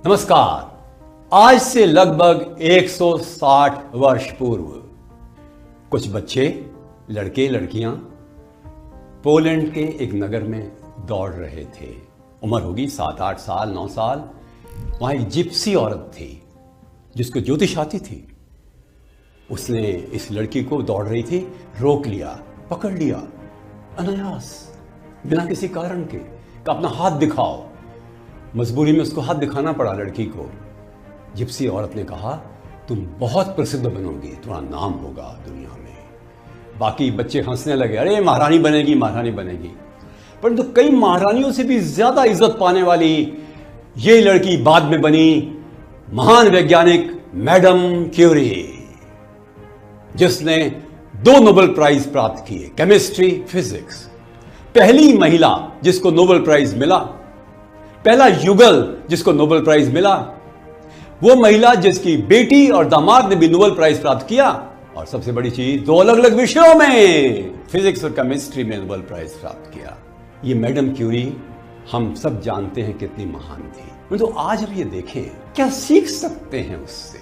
नमस्कार। आज से लगभग 160 वर्ष पूर्व कुछ बच्चे, लड़के लड़कियां पोलैंड के एक नगर में दौड़ रहे थे। उम्र होगी 7-8 साल, 9 साल। वहां एक जिप्सी औरत थी जिसको ज्योतिष आती थी। उसने इस लड़की को दौड़ रही थी रोक लिया, पकड़ लिया अनायास, बिना किसी कारण के। कि अपना हाथ दिखाओ। मजबूरी में उसको हाथ दिखाना पड़ा लड़की को। जिप्सी औरत ने कहा, तुम बहुत प्रसिद्ध बनोगी, तुम्हारा नाम होगा दुनिया में। बाकी बच्चे हंसने लगे, अरे महारानी बनेगी, महारानी बनेगी। परंतु कई महारानियों से भी ज्यादा इज्जत पाने वाली ये लड़की बाद में बनी महान वैज्ञानिक मैडम क्यूरी, जिसने 2 नोबेल प्राइज प्राप्त किए, केमिस्ट्री, फिजिक्स। पहली महिला जिसको नोबेल प्राइज मिला, पहला युगल जिसको नोबेल प्राइज मिला, वो महिला जिसकी बेटी और दामाद ने भी नोबेल प्राइज प्राप्त किया। और सबसे बड़ी चीज, 2 अलग अलग विषयों में, फिजिक्स और केमिस्ट्री में नोबेल प्राइज प्राप्त किया। ये मैडम क्यूरी हम सब जानते हैं कितनी महान थी। तो आज हम ये देखें क्या सीख सकते हैं उससे।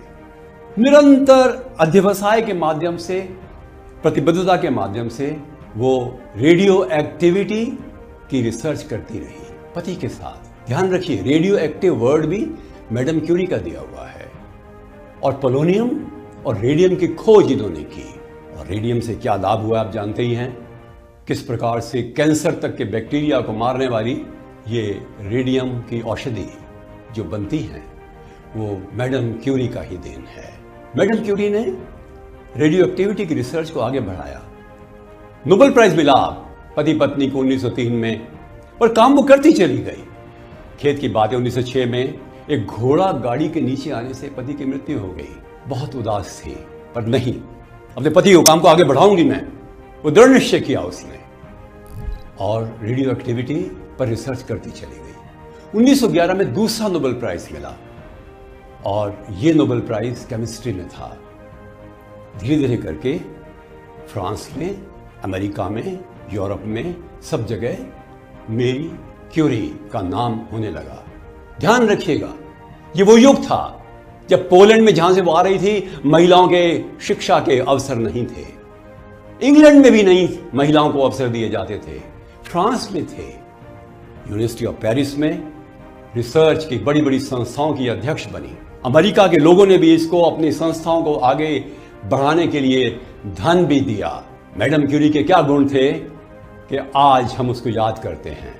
निरंतर अध्यवसाय के माध्यम से, प्रतिबद्धता के माध्यम से वो रेडियो एक्टिविटी की रिसर्च करती रही पति के साथ। ध्यान रखिए, रेडियो एक्टिव वर्ड भी मैडम क्यूरी का दिया हुआ है। और पोलोनियम और रेडियम की खोज इन्होंने की। और रेडियम से क्या लाभ हुआ आप जानते ही हैं। किस प्रकार से कैंसर तक के बैक्टीरिया को मारने वाली ये रेडियम की औषधि जो बनती है, वो मैडम क्यूरी का ही देन है। मैडम क्यूरी ने रेडियो एक्टिविटी की रिसर्च को आगे बढ़ाया। नोबेल प्राइज मिला पति पत्नी को 1903 में, और काम वो करती चली गई। खेत की बात है, 1906 में एक घोड़ा गाड़ी के नीचे आने से पति की मृत्यु हो गई। बहुत उदास थी, पर नहीं, अपने पति को काम को आगे बढ़ाऊंगी मैं, वो दृढ़ निश्चय किया उसने। और रेडियो एक्टिविटी पर रिसर्च करती चली गई। 1911 में दूसरा नोबेल प्राइज मिला, और ये नोबेल प्राइज केमिस्ट्री में था। धीरे धीरे करके फ्रांस में, अमेरिका में, यूरोप में, सब जगह मेरी क्यूरी का नाम होने लगा। ध्यान रखिएगा, ये वो युग था जब पोलैंड में, जहां से वो आ रही थी, महिलाओं के शिक्षा के अवसर नहीं थे। इंग्लैंड में भी नहीं महिलाओं को अवसर दिए जाते थे। फ्रांस में थे। यूनिवर्सिटी ऑफ पेरिस में रिसर्च की बड़ी बड़ी संस्थाओं की अध्यक्ष बनी। अमेरिका के लोगों ने भी इसको, अपनी संस्थाओं को आगे बढ़ाने के लिए धन भी दिया। मैडम क्यूरी के क्या गुण थे कि आज हम उसको याद करते हैं।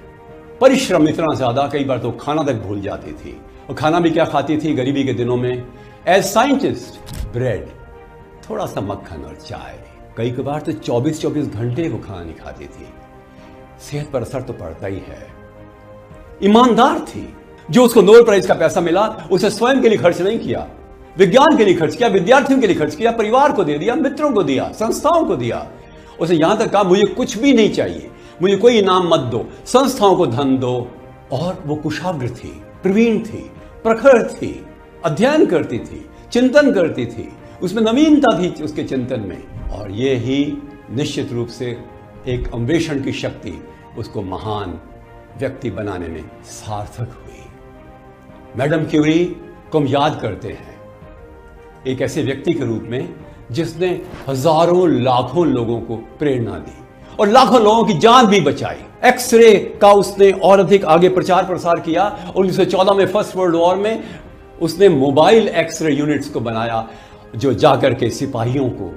परिश्रम इतना ज्यादा, कई बार तो खाना तक भूल जाती थी। और खाना भी क्या खाती थी गरीबी के दिनों में? एज साइंटिस्ट, ब्रेड, थोड़ा सा मक्खन और चाय। कई बार तो 24-24 घंटे वो खाना नहीं खाती थी। सेहत पर असर तो पड़ता ही है। ईमानदार थी। जो उसको नोबेल प्राइज का पैसा मिला, उसे स्वयं के लिए खर्च नहीं किया, विज्ञान के लिए खर्च किया, विद्यार्थियों के लिए खर्च किया, परिवार को दे दिया, मित्रों को दिया, संस्थाओं को दिया। उसे यहां तक कहा, मुझे कुछ भी नहीं चाहिए, मुझे कोई इनाम मत दो, संस्थाओं को धन दो। और वो कुशाग्र थी, प्रवीण थी, प्रखर थी, अध्ययन करती थी, चिंतन करती थी, उसमें नवीनता थी उसके चिंतन में। और ये ही निश्चित रूप से एक अन्वेषण की शक्ति उसको महान व्यक्ति बनाने में सार्थक हुई। मैडम क्यूरी को हम याद करते हैं एक ऐसे व्यक्ति के रूप में जिसने हजारों लाखों लोगों को प्रेरणा दी और लाखों लोगों की जान भी बचाई। एक्सरे का उसने और अधिक आगे प्रचार प्रसार किया। 1914 में फर्स्ट वर्ल्ड वॉर में उसने मोबाइल एक्सरे यूनिट्स को बनाया, जो जाकर के सिपाहियों को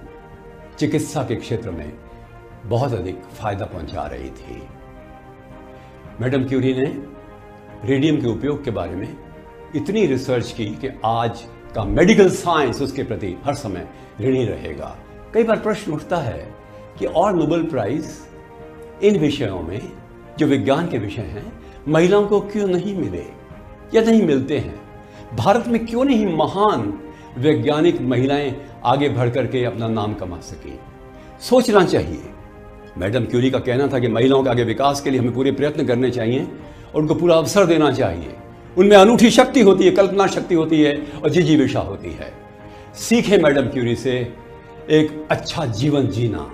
चिकित्सा के क्षेत्र में बहुत अधिक फायदा पहुंचा रही थी। मैडम क्यूरी ने रेडियम के उपयोग के बारे में इतनी रिसर्च की कि आज का मेडिकल साइंस उसके प्रति हर समय ऋणी रहेगा। कई बार प्रश्न उठता है कि और नोबेल प्राइज इन विषयों में, जो विज्ञान के विषय हैं, महिलाओं को क्यों नहीं मिले या नहीं मिलते हैं? भारत में क्यों नहीं महान वैज्ञानिक महिलाएं आगे बढ़ करके अपना नाम कमा सकी? सोचना चाहिए। मैडम क्यूरी का कहना था कि महिलाओं के आगे विकास के लिए हमें पूरे प्रयत्न करने चाहिए और उनको पूरा अवसर देना चाहिए। उनमें अनूठी शक्ति होती है, कल्पना शक्ति होती है और जिजीविषा होती है। सीखें मैडम क्यूरी से एक अच्छा जीवन जीना,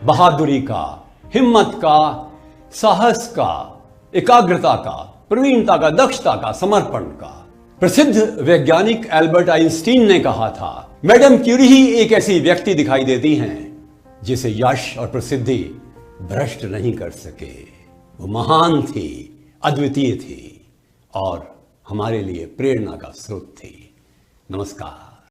बहादुरी का, हिम्मत का, साहस का, एकाग्रता का, प्रवीणता का, दक्षता का, समर्पण का। प्रसिद्ध वैज्ञानिक एल्बर्ट आइंस्टीन ने कहा था, मैडम क्यूरी ही एक ऐसी व्यक्ति दिखाई देती हैं जिसे यश और प्रसिद्धि भ्रष्ट नहीं कर सके। वो महान थी, अद्वितीय थी और हमारे लिए प्रेरणा का स्रोत थी। नमस्कार।